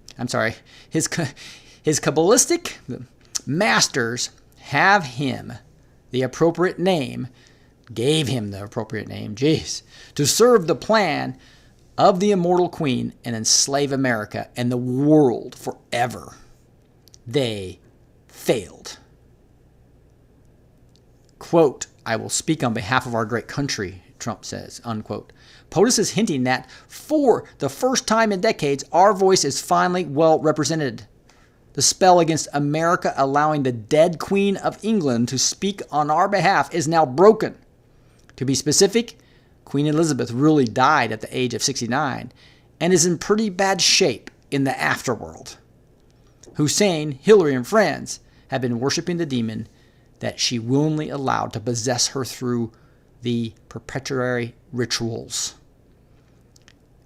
His Kabbalistic masters have him the appropriate name, gave him the appropriate name, to serve the plan of the immortal queen and enslave America and the world forever. They failed. Quote, I will speak on behalf of our great country, Trump says, unquote. POTUS is hinting that for the first time in decades, our voice is finally well represented. The spell against America allowing the dead Queen of England to speak on our behalf is now broken. To be specific, Queen Elizabeth really died at the age of 69 and is in pretty bad shape in the afterworld. Hussein, Hillary, and friends have been worshiping the demon that she willingly allowed to possess her through the perpetuary rituals.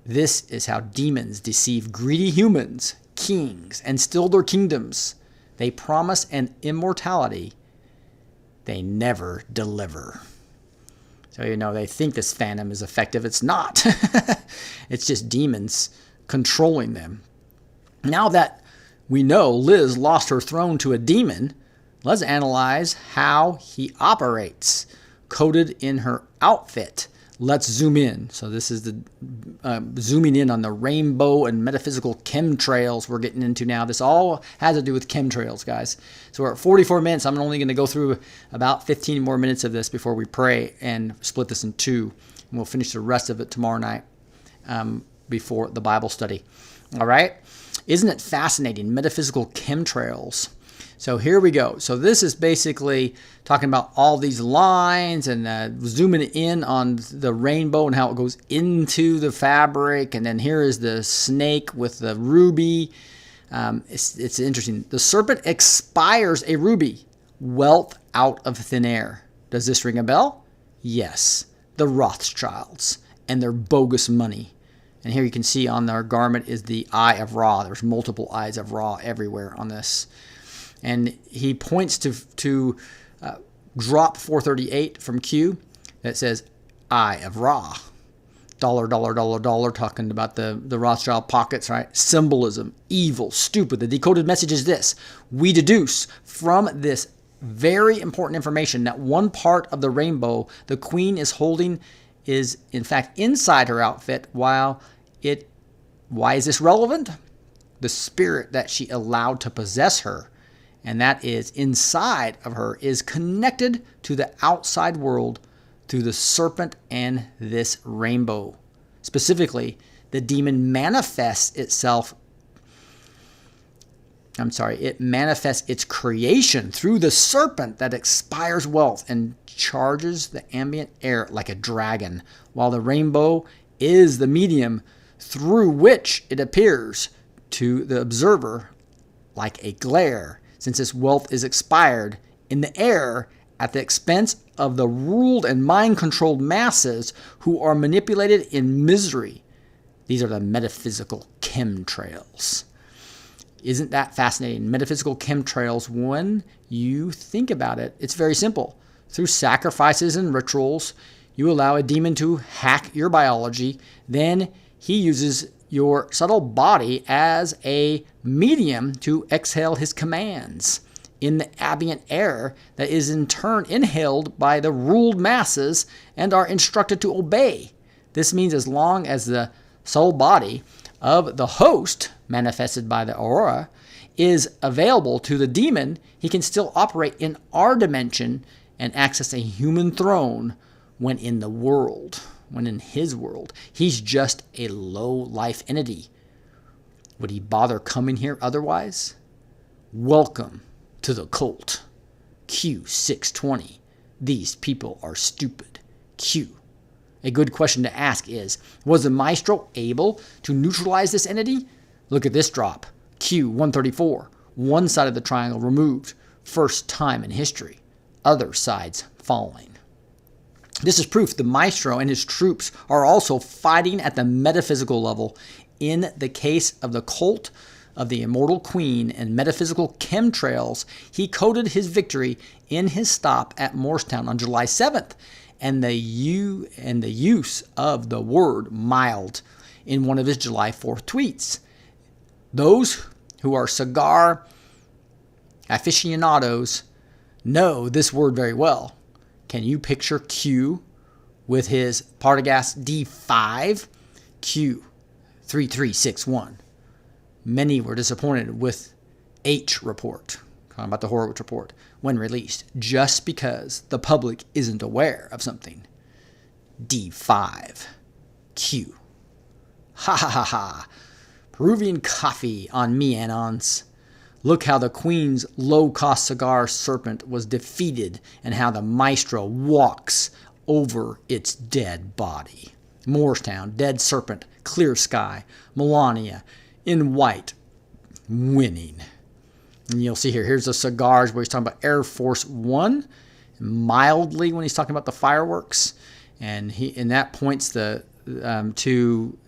This is how demons deceive greedy humans, kings, and still their kingdoms. They promise an immortality they never deliver. So, they think this phantom is effective. It's not. It's just demons controlling them. Now that we know Liz lost her throne to a demon, let's analyze how he operates, coded in her outfit. Let's zoom in. So this is the zooming in on the rainbow and metaphysical chemtrails we're getting into now. This all has to do with chemtrails, guys. So we're at 44 minutes. I'm only going to go through about 15 more minutes of this before we pray and split this in two. And we'll finish the rest of it tomorrow night before the Bible study. All right? Isn't it fascinating? Metaphysical chemtrails. So here we go. So this is basically talking about all these lines and zooming in on the rainbow and how it goes into the fabric. And then here is the snake with the ruby. It's interesting. The serpent expires a ruby. Wealth out of thin air. Does this ring a bell? Yes. The Rothschilds and their bogus money. And here you can see on their garment is the Eye of Ra. There's multiple eyes of Ra everywhere on this. And he points to drop 438 from Q that says Eye of Ra. Dollar, talking about the Rothschild pockets, right? Symbolism, evil, stupid. The decoded message is this. We deduce from this very important information that one part of the rainbow the queen is holding is in fact inside her outfit. Why is this relevant? The spirit that she allowed to possess her, and that is inside of her, is connected to the outside world through the serpent and this rainbow. Specifically, the demon manifests it manifests its creation through the serpent that expires wealth and charges the ambient air like a dragon, while the rainbow is the medium through which it appears to the observer like a glare, since its wealth is expired in the air at the expense of the ruled and mind-controlled masses who are manipulated in misery. These are the metaphysical chemtrails. Isn't that fascinating? Metaphysical chemtrails, when you think about it, it's very simple. Through sacrifices and rituals, you allow a demon to hack your biology. Then he uses your subtle body as a medium to exhale his commands in the ambient air that is in turn inhaled by the ruled masses and are instructed to obey. This means as long as the soul body of the host, manifested by the aurora, is available to the demon, he can still operate in our dimension and access a human throne when in his world. He's just a low-life entity. Would he bother coming here otherwise? Welcome to the cult. Q620. These people are stupid. Q. A good question to ask is, was the maestro able to neutralize this entity? Look at this drop. Q134. One side of the triangle removed. First time in history. Other sides falling. This is proof the maestro and his troops are also fighting at the metaphysical level. In the case of the cult of the immortal queen and metaphysical chemtrails, he coded his victory in his stop at Morristown on July 7th, and the use of the word mild in one of his July 4th tweets. Those who are cigar aficionados know this word very well. Can you picture Q with his Partagaz D5? Q3361. Many were disappointed with H report, talking about the Horowitz report, when released, just because the public isn't aware of something. D5. Q. Ha ha ha ha. Peruvian coffee on me, Anons. Look how the Queen's low-cost cigar serpent was defeated and how the maestro walks over its dead body. Morristown, dead serpent, clear sky, Melania in white, winning. And you'll see here's the cigars where he's talking about Air Force One, mildly when he's talking about the fireworks. And that points to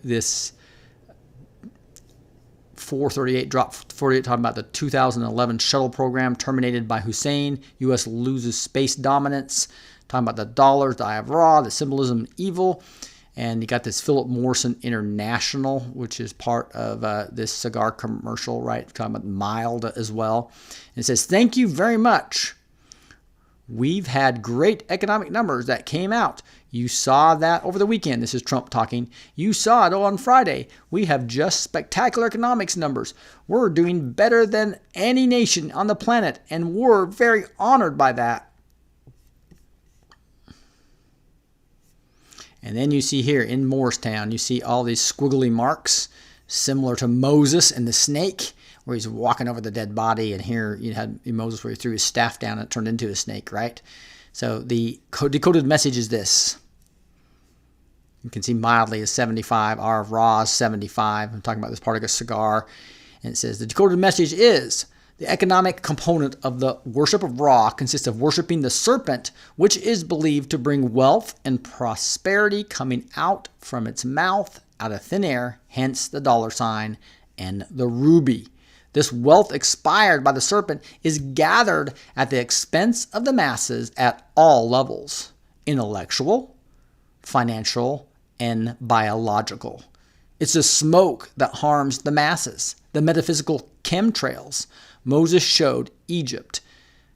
this 438, drop 48, talking about the 2011 shuttle program terminated by Hussein. U.S. loses space dominance. Talking about the dollars, the Eye of Ra, the symbolism of evil. And you got this Philip Morrison International, which is part of this cigar commercial, right? Talking about mild as well. And it says, "Thank you very much. We've had great economic numbers that came out. You saw that over the weekend." This is Trump talking. "You saw it on Friday. We have just spectacular economics numbers. We're doing better than any nation on the planet, and we're very honored by that." And then you see here in Morristown, you see all these squiggly marks similar to Moses and the snake, where he's walking over the dead body. And here you had Moses where he threw his staff down and it turned into a snake, right? So the decoded message is this. You can see mildly is 75, R of raw is 75. I'm talking about this part of a cigar. And it says the decoded message is, the economic component of the worship of Ra consists of worshiping the serpent, which is believed to bring wealth and prosperity coming out from its mouth out of thin air, hence the dollar sign and the ruby. This wealth expired by the serpent is gathered at the expense of the masses at all levels, intellectual, financial, and biological. It's the smoke that harms the masses, the metaphysical chemtrails. Moses showed Egypt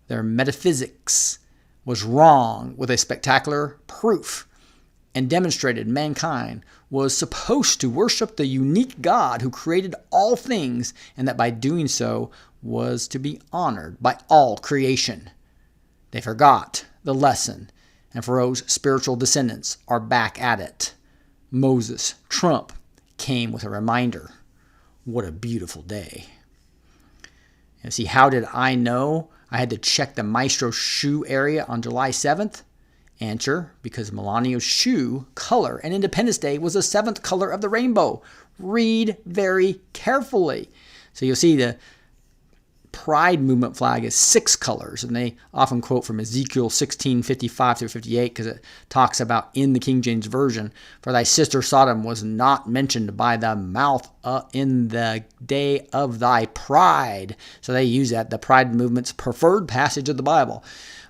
their metaphysics was wrong with a spectacular proof, and demonstrated mankind was supposed to worship the unique God who created all things, and that by doing so was to be honored by all creation. They forgot the lesson, and Pharaoh's spiritual descendants are back at it. Moses, Trump, came with a reminder. What a beautiful day. And see, how did I know? I had to check the Maestro shoe area on July 7th. Answer, because Melania's shoe color and Independence Day was the 7th color of the rainbow. Read very carefully. So you'll see the Pride movement flag is 6 colors, and they often quote from Ezekiel 16:55 through 58 because it talks about in the King James Version, "For thy sister Sodom was not mentioned by the mouth in the day of thy pride." So they use that, the Pride movement's preferred passage of the Bible.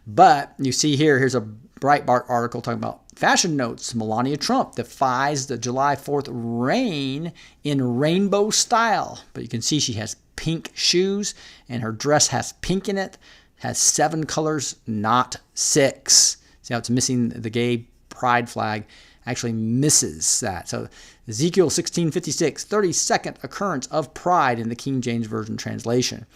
But you see here's a Breitbart article talking about fashion notes. Melania Trump defies the July 4th rain in rainbow style. But you can see she has pink shoes, and her dress has pink in it, has 7 colors, not 6. See how it's missing the gay pride flag, actually misses that. So Ezekiel 16:56, 32nd occurrence of pride in the King James Version translation.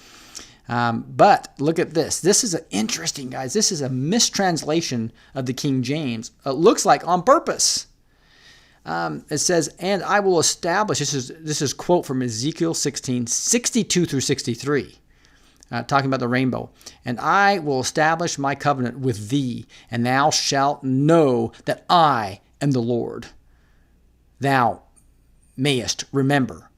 But look at this. This is interesting, guys. This is a mistranslation of the King James. It looks like on purpose. It says, "And I will establish," this is quote from Ezekiel 16:62 through 63, talking about the rainbow. "And I will establish my covenant with thee, and thou shalt know that I am the Lord. Thou mayest remember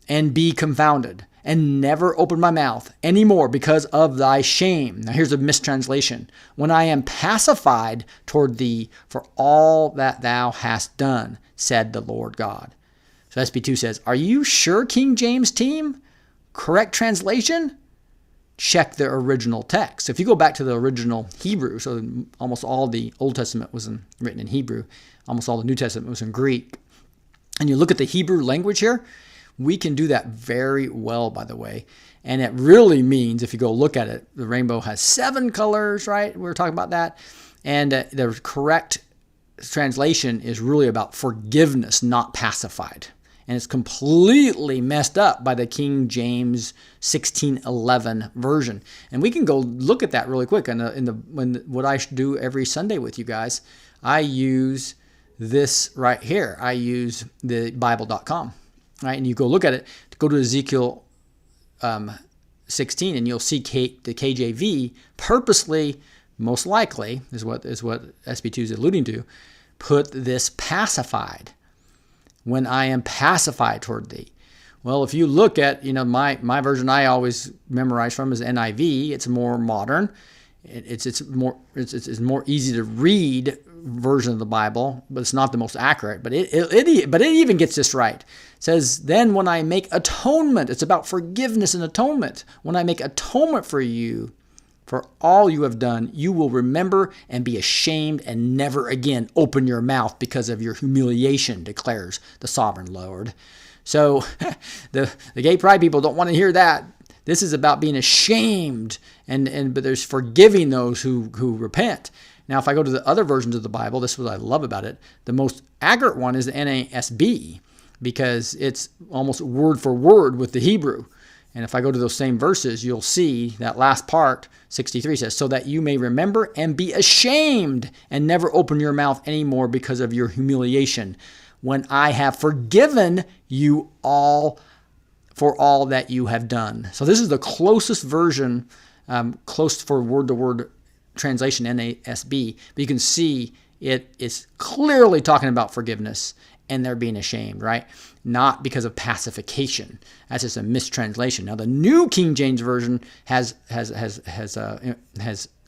and be confounded, and never open my mouth any more because of thy shame." Now here's a mistranslation. "When I am pacified toward thee for all that thou hast done, said the Lord God." So SB2 says, are you sure, King James team? Correct translation? Check the original text. If you go back to the original Hebrew, so almost all the Old Testament was written in Hebrew, almost all the New Testament was in Greek, and you look at the Hebrew language here, we can do that very well, by the way. And it really means, if you go look at it, the rainbow has 7 colors, right? We were talking about that. And the correct translation is really about forgiveness, not pacified. And it's completely messed up by the King James 1611 version. And we can go look at that really quick. What I do every Sunday with you guys, I use this right here. I use the Bible.com. Right, and you go look at it, go to Ezekiel 16, and you'll see the KJV purposely, most likely, is what SB2 is alluding to, put this pacified. "When I am pacified toward thee." Well, if you look at, my version I always memorize from is NIV. It's more modern. It's more easy to read version of the Bible, but it's not the most accurate. But it even gets this right. It says, "Then when I make atonement," it's about forgiveness and atonement. "When I make atonement for you, For all you have done, you will remember and be ashamed and never again open your mouth because of your humiliation, declares the sovereign Lord. So the gay pride people don't want to hear that. This is about being ashamed, but there's forgiving those who repent. Now, if I go to the other versions of the Bible, this is what I love about it. The most accurate one is the NASB, because it's almost word for word with the Hebrew. And if I go to those same verses, you'll see that last part, 63 says, so that you may remember and be ashamed and never open your mouth anymore because of your humiliation, when I have forgiven you all for all that you have done. So this is the closest version, close for word-to-word translation, NASB, but you can see it is clearly talking about forgiveness and they're being ashamed, right? Not because of pacification. That's just a mistranslation. Now, the New King James Version has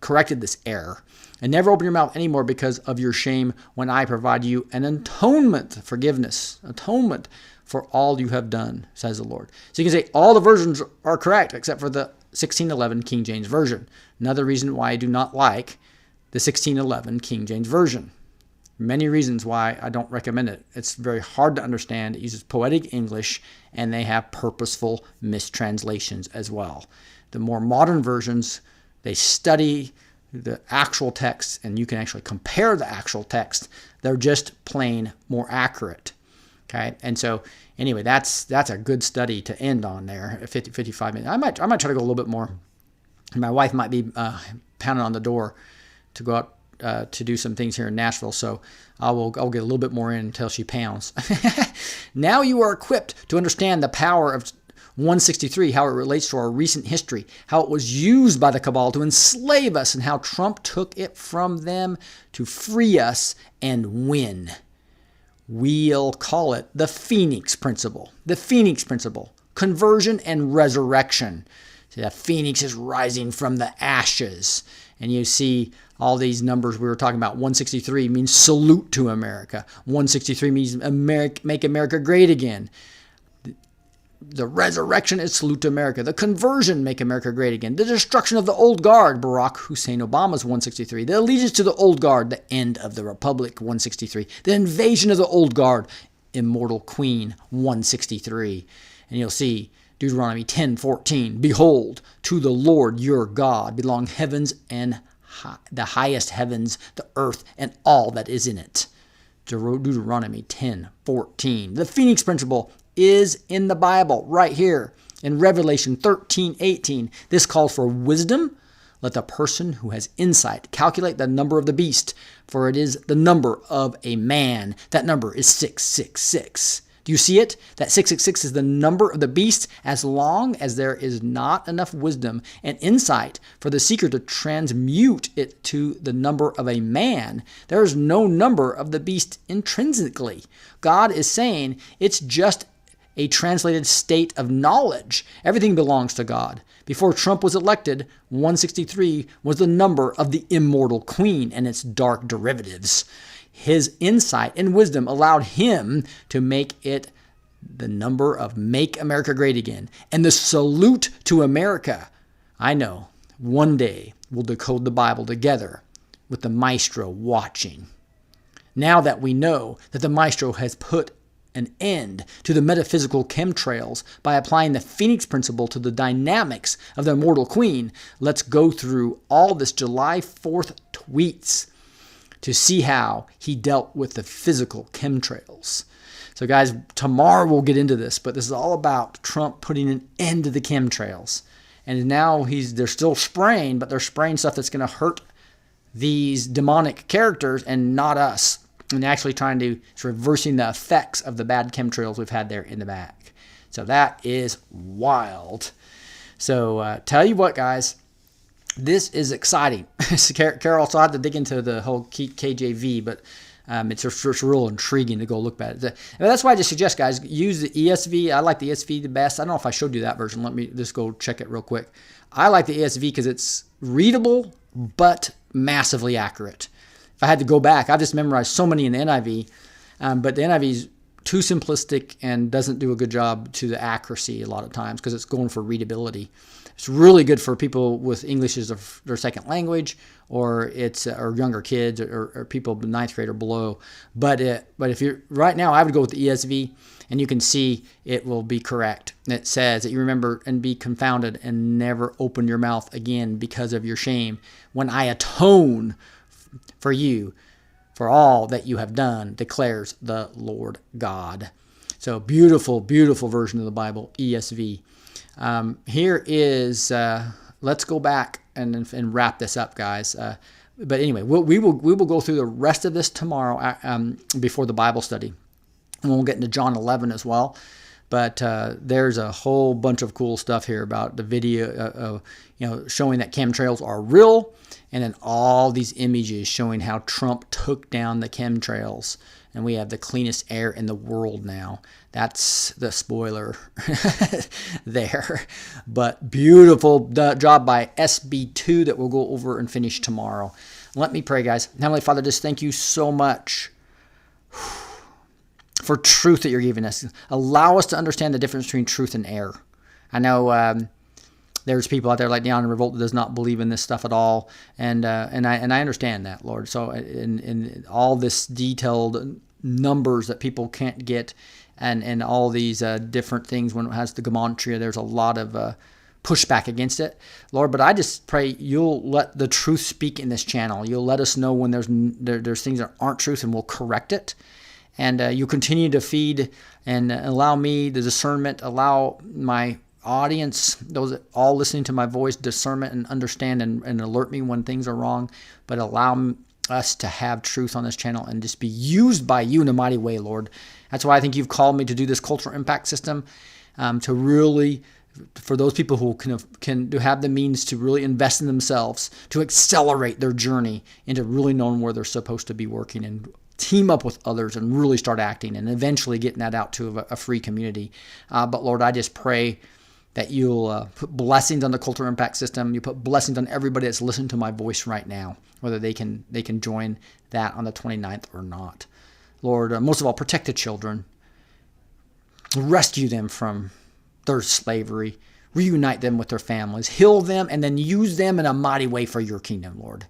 corrected this error. And never open your mouth anymore because of your shame when I provide you an atonement, atonement for all you have done, says the Lord. So you can say all the versions are correct except for the 1611 King James Version. Another reason why I do not like the 1611 King James Version. Many reasons why I don't recommend it. It's very hard to understand. It uses poetic English, and they have purposeful mistranslations as well. The more modern versions, they study the actual text, and you can actually compare the actual text. They're just plain more accurate. Okay, and so anyway, that's a good study to end on there at 55 minutes. I might try to go a little bit more. My wife might be pounding on the door to go out to do some things here in Nashville, so I'll get a little bit more in until she pounds. Now you are equipped to understand the power of 163, how it relates to our recent history, how it was used by the cabal to enslave us, and how Trump took it from them to free us and win. We'll call it the Phoenix Principle. The Phoenix Principle, conversion and resurrection. See, the phoenix is rising from the ashes. And you see all these numbers we were talking about. 163 means salute to America. 163 means make America great again. The resurrection is salute to America. The conversion, make America great again. The destruction of the old guard, Barack Hussein Obama's 163. The allegiance to the old guard, the end of the republic, 163. The invasion of the old guard, immortal queen, 163. And you'll see Deuteronomy 10:14. Behold, to the Lord your God belong heavens and the highest heavens, the earth, and all that is in it. Deuteronomy 10:14. The Phoenix Principle is in the Bible right here in Revelation 13:18. This calls for wisdom. Let the person who has insight calculate the number of the beast, for it is the number of a man. That number is 666. Do you see it? That 666 is the number of the beast, as long as there is not enough wisdom and insight for the seeker to transmute it to the number of a man. There is no number of the beast intrinsically. God is saying it's just a translated state of knowledge. Everything belongs to God. Before Trump was elected, 163 was the number of the immortal queen and its dark derivatives. His insight and wisdom allowed him to make it the number of Make America Great Again and the salute to America. I know one day we'll decode the Bible together with the maestro watching. Now that we know that the maestro has put an end to the metaphysical chemtrails by applying the Phoenix Principle to the dynamics of the immortal queen, let's go through all this July 4th tweets to see how he dealt with the physical chemtrails. So guys, tomorrow we'll get into this, but this is all about Trump putting an end to the chemtrails. And now they're still spraying, but they're spraying stuff that's going to hurt these demonic characters and not us. And actually it's reversing the effects of the bad chemtrails we've had there in the back. So that is wild. So tell you what, guys, this is exciting. Carol also had to dig into the whole KJV, but it's real intriguing to go look at it. That's why I just suggest, guys, use the ESV. I like the ESV the best. I don't know if I showed you that version. Let me just go check it real quick. I like the ESV because it's readable but massively accurate. If I had to go back, I've just memorized so many in the NIV, but the NIV is too simplistic and doesn't do a good job to the accuracy a lot of times because it's going for readability. It's really good for people with English as their second language, or or younger kids, or people ninth grade or below. But if you're right now, I would go with the ESV, and you can see it will be correct. It says that you remember and be confounded and never open your mouth again because of your shame when I atone for you for all that you have done, declares the Lord God. So beautiful, beautiful version of the Bible, ESV. Here is, let's go back and wrap this up, guys. But anyway, we will go through the rest of this tomorrow before the Bible study. And we'll get into John 11 as well. But there's a whole bunch of cool stuff here about the video, showing that chemtrails are real, and then all these images showing how Trump took down the chemtrails, and we have the cleanest air in the world now. That's the spoiler there. But beautiful job by SB2 that we'll go over and finish tomorrow. Let me pray, guys. Heavenly Father, just thank you so much for truth that you're giving us. Allow us to understand the difference between truth and error. I know there's people out there like Neon Revolt that does not believe in this stuff at all, and I understand that, Lord. So in all this detailed numbers that people can't get, and all these different things when it has the gematria, there's a lot of pushback against it, Lord. But I just pray you'll let the truth speak in this channel. You'll let us know when there's things that aren't truth, and we'll correct it. And you continue to feed and allow me the discernment, allow my audience, those that all listening to my voice, discernment and understand and alert me when things are wrong, but allow us to have truth on this channel and just be used by you in a mighty way, Lord. That's why I think you've called me to do this cultural impact system, to really, for those people who can have the means to really invest in themselves, to accelerate their journey into really knowing where they're supposed to be working and team up with others and really start acting and eventually getting that out to a free community. But Lord, I just pray that you'll put blessings on the cultural impact system. You put blessings on everybody that's listening to my voice right now, whether they can join that on the 29th or not. Lord, most of all, protect the children. Rescue them from their slavery. Reunite them with their families. Heal them, and then use them in a mighty way for your kingdom, Lord.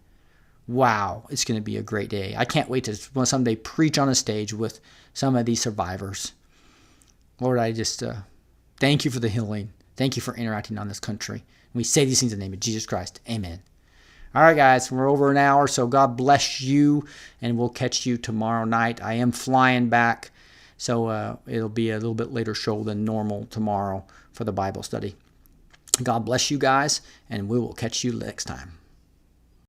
Wow, it's going to be a great day. I can't wait to someday preach on a stage with some of these survivors. Lord, I just thank you for the healing. Thank you for interacting on this country. And we say these things in the name of Jesus Christ. Amen. All right, guys, we're over an hour, so God bless you, and we'll catch you tomorrow night. I am flying back, so it'll be a little bit later show than normal tomorrow for the Bible study. God bless you guys, and we will catch you next time.